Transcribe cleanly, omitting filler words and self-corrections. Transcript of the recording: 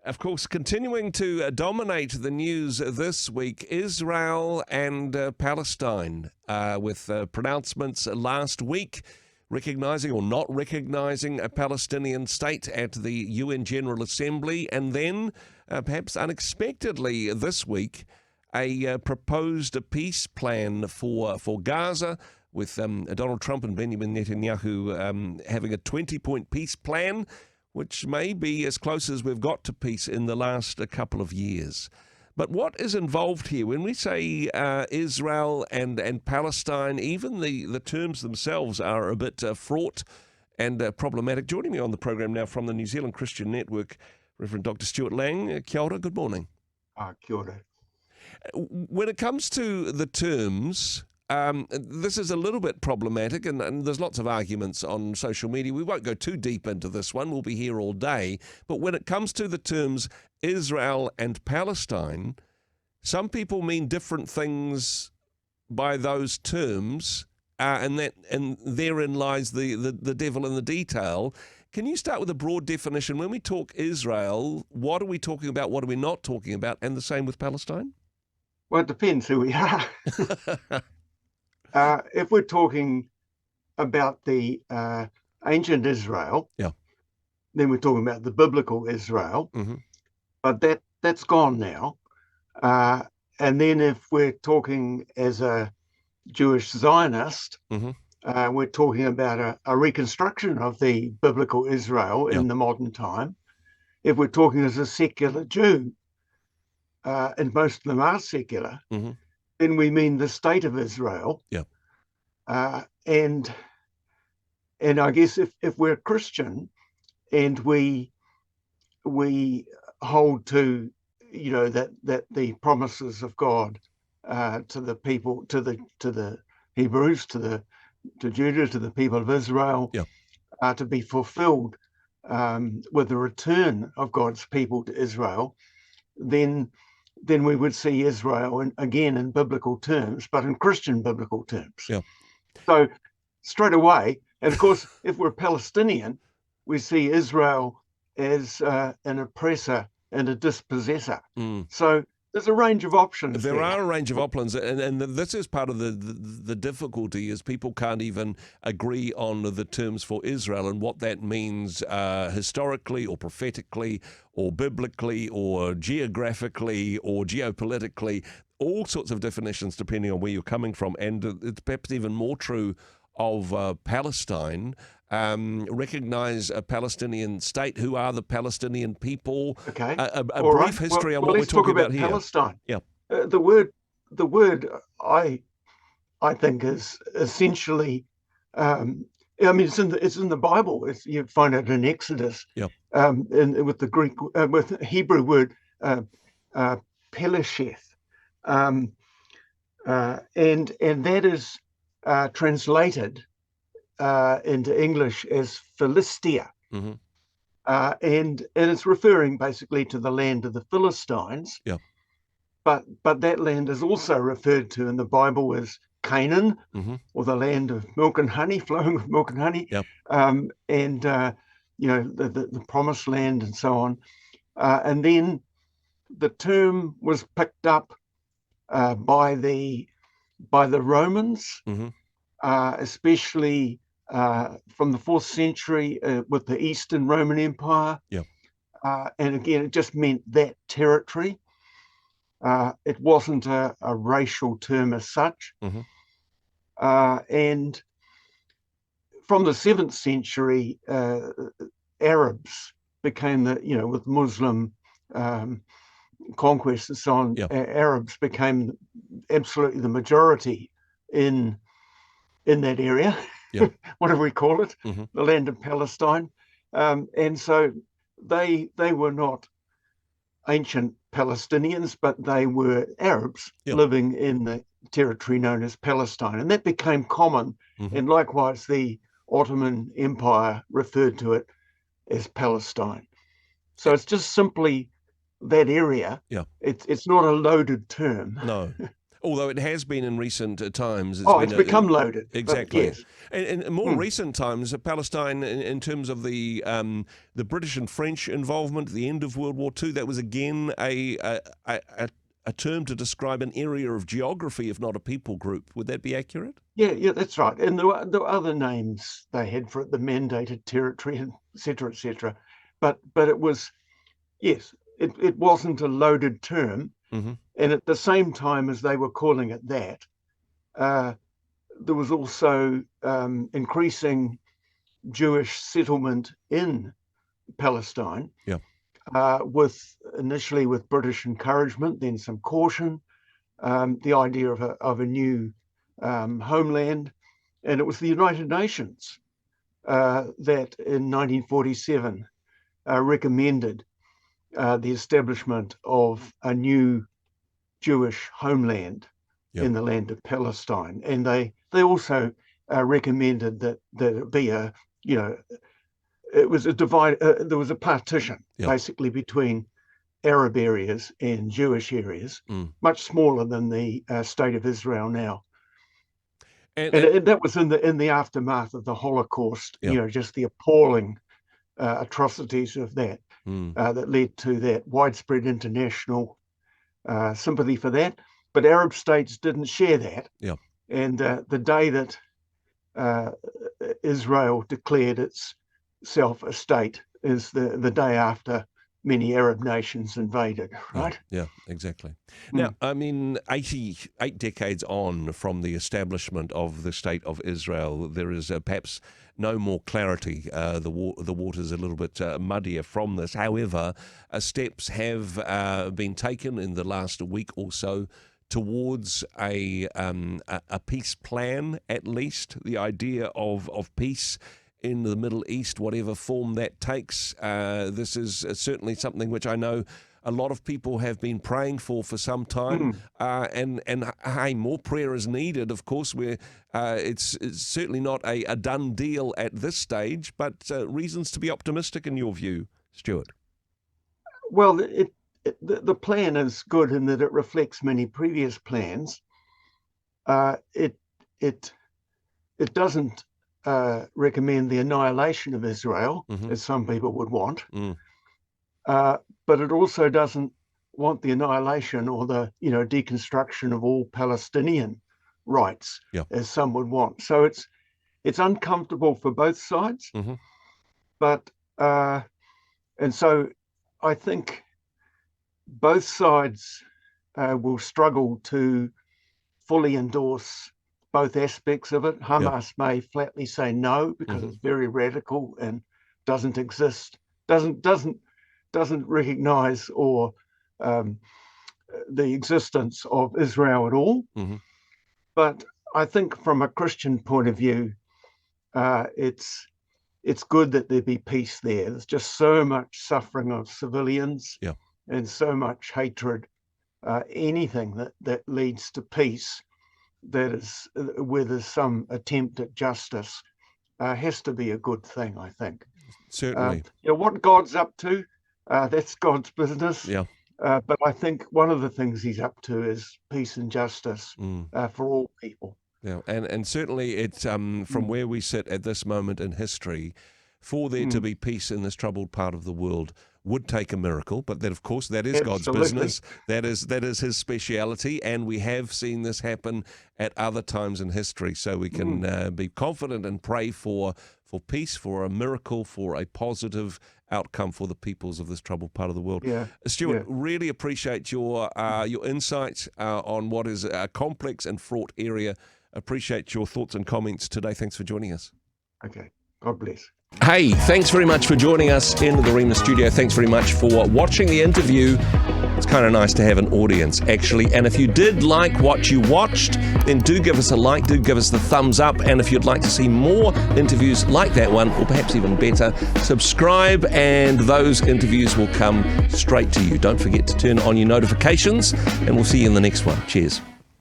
Of course, continuing to dominate the news this week, Israel and Palestine, with pronouncements last week recognising or not recognising a Palestinian state at the UN General Assembly, and then, perhaps unexpectedly this week, a proposed peace plan for Gaza, with Donald Trump and Benjamin Netanyahu having a 20-point peace plan, which may be as close as we've got to peace in the last couple of years. But what is involved here? When we say Israel and Palestine, even the terms themselves are a bit fraught and problematic. Joining me on the program now from the New Zealand Christian Network, Reverend Dr. Stuart Lange. Kia ora, good morning. Kia ora. When it comes to the terms, this is a little bit problematic, and there's lots of arguments on social media. We won't go too deep into this one. We'll be here all day. But when it comes to the terms Israel and Palestine, some people mean different things by those terms, and therein lies the devil in the detail. Can you start with a broad definition? When we talk Israel, what are we talking about? What are we not talking about? And the same with Palestine? Well, it depends who we are. If we're talking about the ancient Israel, then we're talking about the biblical Israel, but that's gone now. And then if we're talking as a Jewish Zionist, we're talking about a reconstruction of the biblical Israel in the modern time. If we're talking as a secular Jew, and most of them are secular, then we mean the state of Israel. And I guess if we're Christian and we hold to, that the promises of God to the people, to the Hebrews, to Judah, to the people of Israel, are to be fulfilled with the return of God's people to Israel, then we would see Israel again in biblical terms, but in Christian biblical terms. So straight away, and of course, if we're Palestinian, we see Israel as an oppressor and a dispossessor. So there's a range of options. There are a range of options, and this is part of the difficulty, is people can't even agree on the terms for Israel and what that means historically or prophetically or biblically or geographically or geopolitically, all sorts of definitions depending on where you're coming from. And it's perhaps even more true of Palestine. Recognize a Palestinian state. Who are the Palestinian people? Okay. A brief history on what we're talking about here. Palestine. The word I think is essentially. It's in the Bible. You find it in Exodus. And with the Greek, with the Hebrew word pelesheth, and that is translated into English as Philistia, and it's referring basically to the land of the Philistines. But that land is also referred to in the Bible as Canaan, or the land of milk and honey, flowing with milk and honey, and the promised land and so on. And then the term was picked up by the Romans, especially from the 4th century with the Eastern Roman Empire. And again, it just meant that territory. It wasn't a racial term as such. And from the 7th century, Arabs became with Muslim conquest and so on, Arabs became absolutely the majority in that area, whatever we call it, the land of Palestine. And so they were not ancient Palestinians, but they were Arabs living in the territory known as Palestine. And that became common. And likewise, the Ottoman Empire referred to it as Palestine. So it's just simply that area. It's not a loaded term. No. Although it has been in recent times. It's become loaded. Exactly. Yes. And in more recent times, Palestine, in terms of the British and French involvement, the end of World War II, that was again a term to describe an area of geography, if not a people group. Would that be accurate? Yeah, that's right. And there were other names they had for it, the mandated territory, et cetera, but it was, yes, it wasn't a loaded term. Mm-hmm. And at the same time as they were calling it that, there was also increasing Jewish settlement in Palestine. Yeah. Initially with British encouragement, then some caution, the idea of a new homeland. And it was the United Nations that in 1947 recommended the establishment of a new Jewish homeland in the land of Palestine. And they also recommended that it be it was a divide. There was a partition basically between Arab areas and Jewish areas, much smaller than the state of Israel now. And that was in the aftermath of the Holocaust. Just the appalling atrocities of that that led to that widespread international sympathy for that. But Arab states didn't share that. Yeah. And the day that Israel declared itself a state is the day after many Arab nations invaded, right? Yeah, exactly. Now, I mean, 88 decades on from the establishment of the State of Israel, there is perhaps no more clarity. The water's a little bit muddier from this. However, steps have been taken in the last week or so towards a peace plan, at least, the idea of peace in the Middle East, whatever form that takes. This is certainly something which I know a lot of people have been praying for some time, and hey, more prayer is needed. Of course, it's certainly not a done deal at this stage, but reasons to be optimistic in your view, Stuart. Well, the plan is good in that it reflects many previous plans. It doesn't recommend the annihilation of Israel, as some people would want, but it also doesn't want the annihilation or the deconstruction of all Palestinian rights, as some would want. So it's uncomfortable for both sides, but and so I think both sides will struggle to fully endorse both aspects of it. Hamas may flatly say no because it's very radical and doesn't exist, doesn't recognize or the existence of Israel at all. But I think from a Christian point of view, it's good that there be peace there. There's just so much suffering of civilians and so much hatred. Anything that leads to peace, that is where there's some attempt at justice, has to be a good thing, I think. Certainly. What God's up to, that's God's business. But I think one of the things he's up to is peace and justice for all people. Yeah, and certainly it's from where we sit at this moment in history, for there to be peace in this troubled part of the world would take a miracle, but that, of course, that is God's business. That is his speciality, and we have seen this happen at other times in history. So we can be confident and pray for peace, for a miracle, for a positive outcome for the peoples of this troubled part of the world. Stuart, really appreciate your insights on what is a complex and fraught area. Appreciate your thoughts and comments today. Thanks for joining us. Okay. God bless. Hey, thanks very much for joining us in the Rhema studio. Thanks very much for watching the interview. It's kind of nice to have an audience, actually. And if you did like what you watched, then do give us a like, do give us the thumbs up. And if you'd like to see more interviews like that one, or perhaps even better, subscribe and those interviews will come straight to you. Don't forget to turn on your notifications, and we'll see you in the next one. Cheers.